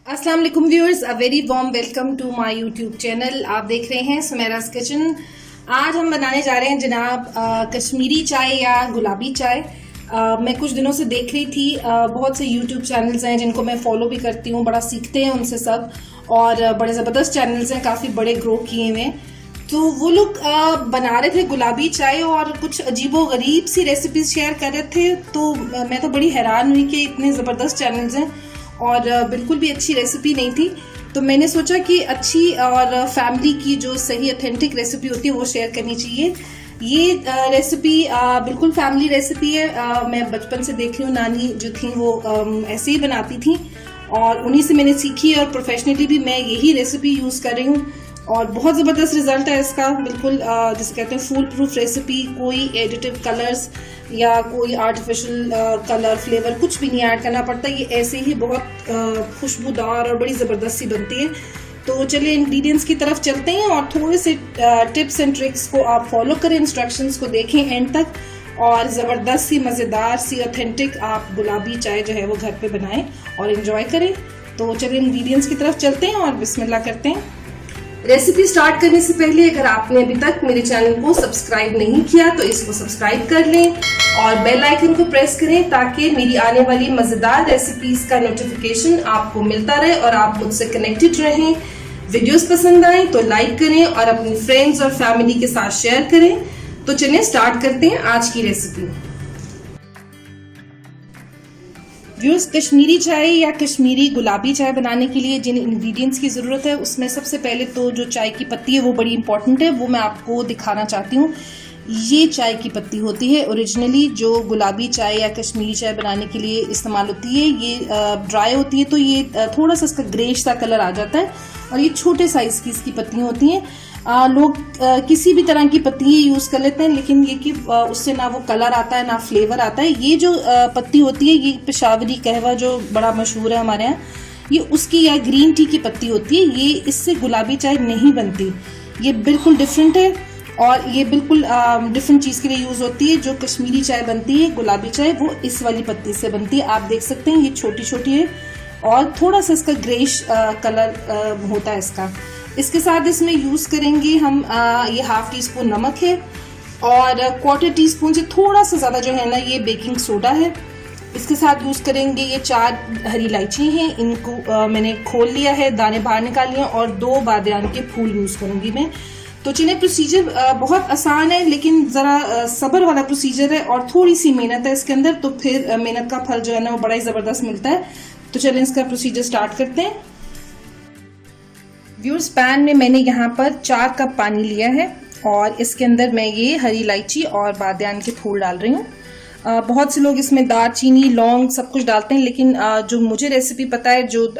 अस्सलाम वालेकुम viewers, a very warm welcome to my YouTube channel. आप देख रहे हैं सुमेरा's किचन। आज हम बनाने जा रहे हैं जनाब कश्मीरी चाय या गुलाबी चाय। मैं कुछ दिनों से देख रही थी, बहुत से यूट्यूब चैनल्स हैं जिनको मैं फॉलो भी करती हूँ, बड़ा सीखते हैं उनसे सब, और बड़े ज़बरदस्त चैनल्स हैं, काफ़ी बड़े ग्रो किए हुए हैं। तो वो लोग बना रहे थे गुलाबी चाय और कुछ अजीबो गरीब सी रेसिपीज शेयर कर रहे थे। तो मैं तो बड़ी हैरान हुई कि इतने ज़बरदस्त चैनल्स हैं और बिल्कुल भी अच्छी रेसिपी नहीं थी। तो मैंने सोचा कि अच्छी और फैमिली की जो सही ऑथेंटिक रेसिपी होती है वो शेयर करनी चाहिए। ये रेसिपी बिल्कुल फैमिली रेसिपी है। मैं बचपन से देख रही हूँ, नानी जो थी वो ऐसे ही बनाती थी और उन्हीं से मैंने सीखी और प्रोफेशनली भी मैं यही रेसिपी यूज़ कर रही हूँ और बहुत ज़बरदस्त रिजल्ट है इसका। बिल्कुल जिसे कहते हैं फूल प्रूफ रेसिपी, कोई एडिटिव कलर्स या कोई आर्टिफिशियल कलर फ्लेवर कुछ भी नहीं ऐड करना पड़ता। ये ऐसे ही बहुत खुशबूदार और बड़ी ज़बरदस्त सी बनती है। तो चलिए इंग्रेडिएंट्स की तरफ चलते हैं और थोड़े से टिप्स एंड ट्रिक्स को आप फॉलो करें, इंस्ट्रक्शंस को देखें एंड तक और ज़बरदस्त सी मज़ेदार सी ऑथेंटिक आप गुलाबी चाय जो है वो घर पे बनाएं और इन्जॉय करें। तो चलिए इंग्रेडिएंट्स की तरफ चलते हैं और बिस्मिल्लाह करते हैं। रेसिपी स्टार्ट करने से पहले अगर आपने अभी तक मेरे चैनल को सब्सक्राइब नहीं किया तो इसको सब्सक्राइब कर लें और बेल आइकन को प्रेस करें ताकि मेरी आने वाली मजेदार रेसिपीज का नोटिफिकेशन आपको मिलता रहे और आप मुझसे कनेक्टेड रहें। वीडियोस पसंद आए तो लाइक करें और अपनी फ्रेंड्स और फैमिली के साथ शेयर करें। तो चलिए स्टार्ट करते हैं आज की रेसिपी। व्यूअर्स, कश्मीरी चाय या कश्मीरी गुलाबी चाय बनाने के लिए जिन इंग्रेडिएंट्स की ज़रूरत है उसमें सबसे पहले तो जो चाय की पत्ती है वो बड़ी इंपॉर्टेंट है, वो मैं आपको दिखाना चाहती हूँ। ये चाय की पत्ती होती है ओरिजिनली जो गुलाबी चाय या कश्मीरी चाय बनाने के लिए इस्तेमाल होती है। ये ड्राई होती है तो ये थोड़ा सा इसका ग्रेश सा कलर आ जाता है और ये छोटे साइज़ की इसकी पत्तियाँ होती हैं। लोग किसी भी तरह की पत्ती यूज़ कर लेते हैं, लेकिन ये कि उससे ना वो कलर आता है ना फ्लेवर आता है। ये जो पत्ती होती है ये पेशावरी कहवा जो बड़ा मशहूर है हमारे यहाँ, ये उसकी या ग्रीन टी की पत्ती होती है। ये इससे गुलाबी चाय नहीं बनती, ये बिल्कुल डिफरेंट है और ये बिल्कुल डिफरेंट चीज़ के लिए यूज़ होती है। जो कश्मीरी चाय बनती है गुलाबी चाय वो इस वाली पत्ती से बनती है। आप देख सकते हैं ये छोटी छोटी है और थोड़ा सा इसका ग्रेश कलर होता है इसका। इसके साथ इसमें यूज़ करेंगे हम ये हाफ टी स्पून नमक है और क्वार्टर टी स्पून से थोड़ा सा ज़्यादा जो है ना ये बेकिंग सोडा है। इसके साथ यूज़ करेंगे ये 4 हरी इलायची हैं, इनको मैंने खोल लिया है, दाने बाहर निकाल लिए और 2 बादियान के फूल यूज़ करूँगी मैं। तो चलिए प्रोसीजर बहुत आसान है लेकिन ज़रा सब्र वाला प्रोसीजर है और थोड़ी सी मेहनत है इसके अंदर, तो फिर मेहनत का फल जो है ना वो बड़ा ही ज़बरदस्त मिलता है। तो चलिए इसका प्रोसीजर स्टार्ट करते हैं। व्यूअर्स, पैन में मैंने यहाँ पर 4 कप पानी लिया है और इसके अंदर मैं ये हरी इलायची और बादियान के फूल डाल रही हूँ। बहुत से लोग इसमें दालचीनी लौंग सब कुछ डालते हैं, लेकिन जो मुझे रेसिपी पता है, जो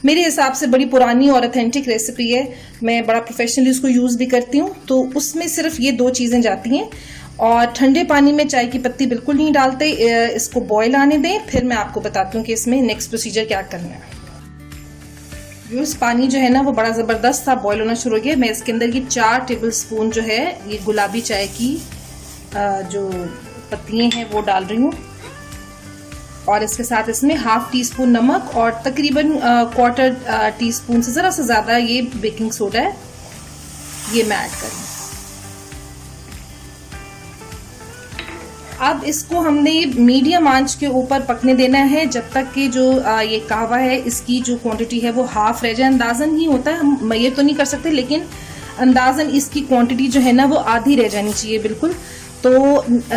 मेरे हिसाब से बड़ी पुरानी और ऑथेंटिक रेसिपी है, मैं बड़ा प्रोफेशनली उसको यूज़ भी करती हूँ, तो उसमें सिर्फ ये 2 चीज़ें जाती हैं। और ठंडे पानी में चाय की पत्ती बिल्कुल नहीं डालते, इसको बॉयल आने दें, फिर मैं आपको बताती हूँ कि इसमें नेक्स्ट प्रोसीजर क्या करना है। व्यूअर्स, पानी जो है ना वो बड़ा ज़बरदस्त था बॉयल होना शुरू हो गया। मैं इसके अंदर ये 4 टेबल स्पून जो है ये गुलाबी चाय की जो पत्तियाँ हैं वो डाल रही हूँ और इसके साथ इसमें हाफ टी स्पून नमक और तकरीबन क्वार्टर टी स्पून से ज़रा सा ज़्यादा ये बेकिंग सोडा है, ये मैं ऐड करूँ। अब इसको हमने मीडियम आंच के ऊपर पकने देना है जब तक कि जो ये कहवा है इसकी जो क्वांटिटी है वो हाफ रह जाए। अंदाजन ही होता है, हम ये तो नहीं कर सकते, लेकिन अंदाजन इसकी क्वांटिटी जो है ना वो आधी रह जानी चाहिए बिल्कुल। तो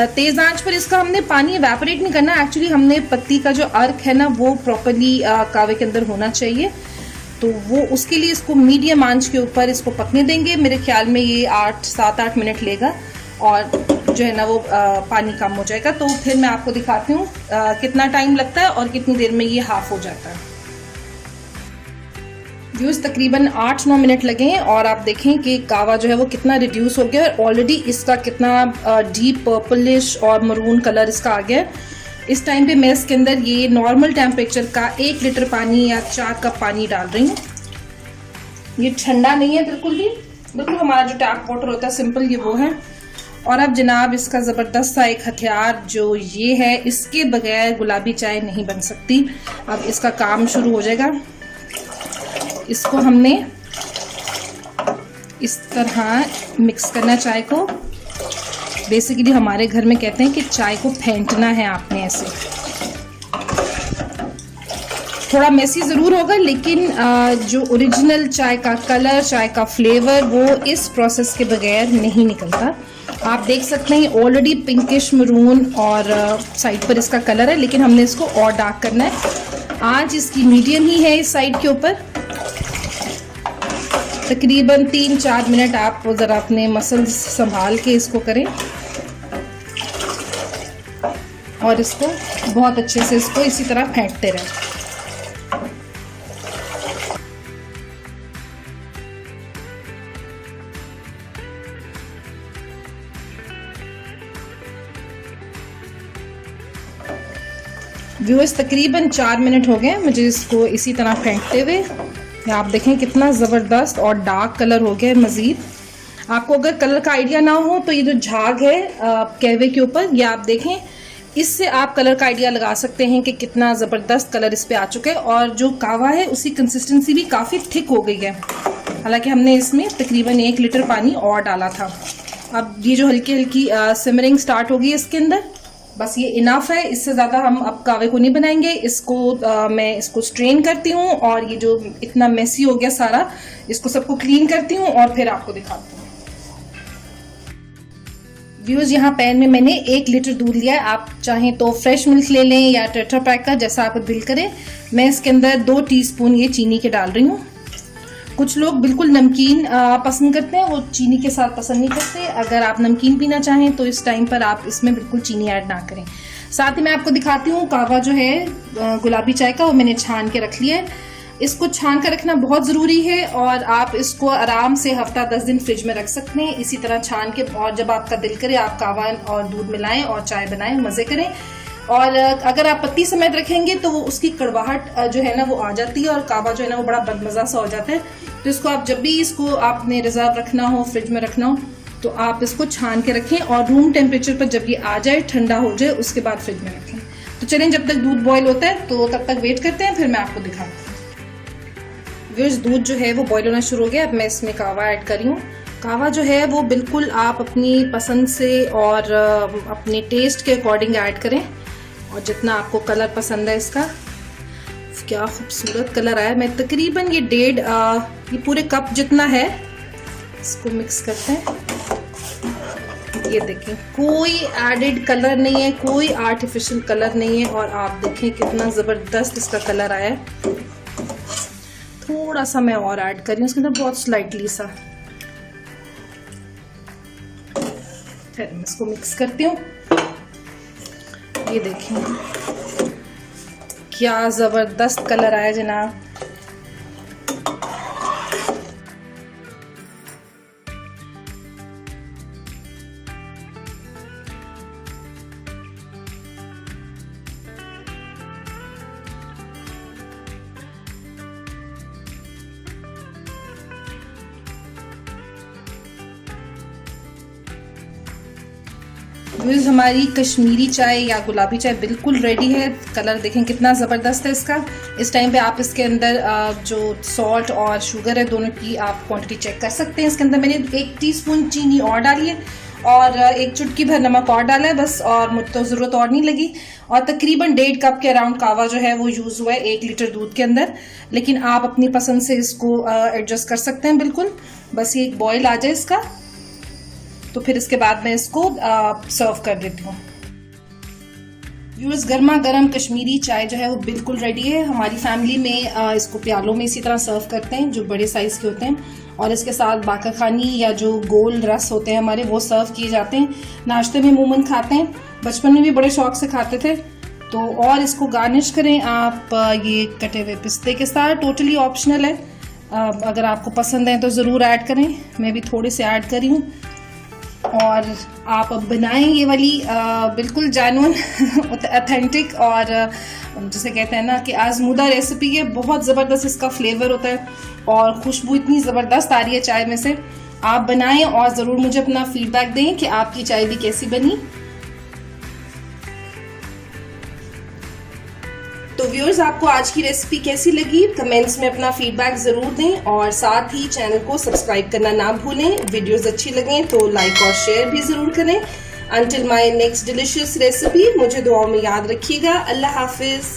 तेज आंच पर इसका हमने पानी एवेपोरेट नहीं करना, एक्चुअली हमने पत्ती का जो अर्क है ना वो प्रॉपरली कहवे के अंदर होना चाहिए। तो वो उसके लिए इसको मीडियम आंच के ऊपर इसको पकने देंगे। मेरे ख्याल में ये 7-8 मिनट लेगा और जो है ना वो पानी कम हो जाएगा। तो फिर मैं आपको दिखाती हूँ कितना टाइम लगता है और कितनी देर में ये हाफ हो जाता है। व्यूअर्स, तकरीबन 8-9 मिनट लगे हैं और आप देखें कि कावा जो है वो कितना रिड्यूस हो गया और ऑलरेडी इसका कितना डीप पर्पलिश और मरून कलर इसका आ गया। इस टाइम पे मैं इसके अंदर ये नॉर्मल टेम्परेचर का 1 लीटर पानी या 4 कप पानी डाल रही हूँ। ये ठंडा नहीं है बिल्कुल भी, बिल्कुल हमारा जो टैप वाटर होता है सिंपल ये वो है। और अब जनाब इसका ज़बरदस्त सा एक हथियार जो ये है, इसके बगैर गुलाबी चाय नहीं बन सकती। अब इसका काम शुरू हो जाएगा। इसको हमने इस तरह मिक्स करना चाय को। बेसिकली हमारे घर में कहते हैं कि चाय को फेंटना है आपने ऐसे। थोड़ा मेसी ज़रूर होगा, लेकिन जो ओरिजिनल चाय का कलर, चाय का फ्लेवर, वो इस प्रोसेस के बगैर नहीं निकलता। आप देख सकते हैं ऑलरेडी पिंकिश मरून और साइड पर इसका कलर है, लेकिन हमने इसको और डार्क करना है। आज इसकी मीडियम ही है इस साइड के ऊपर। तकरीबन 3-4 मिनट आप ज़रा अपने मसल्स संभाल के इसको करें और इसको बहुत अच्छे से इसको इसी तरह फेंटते रहें। व्यूअर्स, तकरीबन 4 मिनट हो गए मुझे इसको इसी तरह फेंटते हुए। आप देखें कितना ज़बरदस्त और डार्क कलर हो गया। मज़ीद आपको अगर कलर का आइडिया ना हो तो ये जो झाग है कहवे के ऊपर, ये आप देखें, इससे आप कलर का आइडिया लगा सकते हैं कि कितना ज़बरदस्त कलर इस पे आ चुका है। और जो कावा है उसकी कंसिस्टेंसी भी काफ़ी थिक हो गई है, हालांकि हमने इसमें तकरीबन 1 लीटर पानी और डाला था। अब ये जो हल्की हल्की सिमरिंग स्टार्ट होगी इसके अंदर, बस ये इनफ है। इससे ज़्यादा हम अब कावे को नहीं बनाएंगे। इसको मैं इसको स्ट्रेन करती हूँ और ये जो इतना मेसी हो गया सारा, इसको सबको क्लीन करती हूँ और फिर आपको दिखाती हूँ। व्यूअर्स, यहाँ पैन में मैंने 1 लीटर दूध लिया है। आप चाहें तो फ्रेश मिल्क ले लें या टेट्रा पैक का, जैसा आपको दिल करे। मैं इसके अंदर 2 टीस्पून ये चीनी के डाल रही हूँ। कुछ लोग बिल्कुल नमकीन पसंद करते हैं, वो चीनी के साथ पसंद नहीं करते। अगर आप नमकीन पीना चाहें तो इस टाइम पर आप इसमें बिल्कुल चीनी ऐड ना करें। साथ ही मैं आपको दिखाती हूँ कावा जो है गुलाबी चाय का, वो मैंने छान के रख लिया है। इसको छान कर रखना बहुत ज़रूरी है और आप इसको आराम से हफ्ता 10 दिन फ्रिज में रख सकते हैं इसी तरह छान के। और जब आपका दिल करे आप कावा और दूध मिलाएं और चाय बनाएं, मज़े करें। और अगर आप पत्ती समेत रखेंगे तो वो उसकी कड़वाहट जो है ना वो आ जाती है और कावा जो है ना वो बड़ा बदमज़ा सा हो जाता है। तो इसको आप जब भी इसको आपने रिजर्व रखना हो, फ्रिज में रखना हो, तो आप इसको छान के रखें और रूम टेम्परेचर पर जब ये आ जाए, ठंडा हो जाए, उसके बाद फ्रिज में रखें। तो चलें, जब तक दूध बॉईल होता है तो तब तक वेट करते हैं, फिर मैं आपको दिखाती हूँ। व्यूअर्स, दूध जो है वो बॉईल होना शुरू हो गया। अब मैं इसमें कावा ऐड कर रही हूँ। कावा जो है वो बिल्कुल आप अपनी पसंद से और अपने टेस्ट के अकॉर्डिंग ऐड करें और जितना आपको कलर पसंद है इसका। क्या खूबसूरत कलर आया। मैं तकरीबन ये 1.5 ये पूरे कप जितना है, इसको मिक्स करते हैं। ये देखें, कोई एडेड कलर नहीं है, कोई आर्टिफिशियल कलर नहीं है और आप देखें कितना ज़बरदस्त इसका कलर आया है। थोड़ा सा मैं और ऐड कर रही हूँ उसके अंदर, बहुत स्लाइटली सा। फिर मैं इसको मिक्स करती हूँ। ये देखें क्या ज़बरदस्त कलर आया जनाब। व्यूअर्स, हमारी कश्मीरी चाय या गुलाबी चाय बिल्कुल रेडी है। कलर देखें कितना ज़बरदस्त है इसका। इस टाइम पे आप इसके अंदर जो सॉल्ट और शुगर है दोनों की आप क्वांटिटी चेक कर सकते हैं। इसके अंदर मैंने 1 टीस्पून चीनी और डाली है और 1 चुटकी भर नमक और डाला है बस, और मुझे तो ज़रूरत और नहीं लगी। और तकरीबन 1.5 कप के अराउंड कावा जो है वो यूज़ हुआ है 1 लीटर दूध के अंदर, लेकिन आप अपनी पसंद से इसको एडजस्ट कर सकते हैं बिल्कुल। बस ये एक बॉयल आ जाए इसका, तो फिर इसके बाद मैं इसको सर्व कर देती हूँ। व्यूअर्स, गर्मा गर्म कश्मीरी चाय जो है वो बिल्कुल रेडी है। हमारी फैमिली में इसको प्यालों में इसी तरह सर्व करते हैं जो बड़े साइज़ के होते हैं, और इसके साथ बाकर खानी या जो गोल रस होते हैं हमारे, वो सर्व किए जाते हैं। नाश्ते में अमूमन खाते हैं, बचपन में भी बड़े शौक से खाते थे। तो और इसको गार्निश करें आप ये कटे हुए पिस्ते के साथ, टोटली ऑप्शनल है। अगर आपको पसंद है तो ज़रूर ऐड करें, मैं भी थोड़े से ऐड करी हूँ। और आप अब बनाएं ये वाली बिल्कुल जेन्युइन ऑथेंटिक और जिसे कहते हैं ना कि आजमूदा रेसिपी है। बहुत ज़बरदस्त इसका फ्लेवर होता है और खुशबू इतनी ज़बरदस्त आ रही है चाय में से। आप बनाएं और ज़रूर मुझे अपना फीडबैक दें कि आपकी चाय भी कैसी बनी। तो व्यूअर्स, आपको आज की रेसिपी कैसी लगी कमेंट्स में अपना फीडबैक ज़रूर दें और साथ ही चैनल को सब्सक्राइब करना ना भूलें। वीडियोस अच्छी लगें तो लाइक और शेयर भी ज़रूर करें। Until my next delicious recipe, मुझे दुआओं में याद रखिएगा। अल्लाह हाफिज़।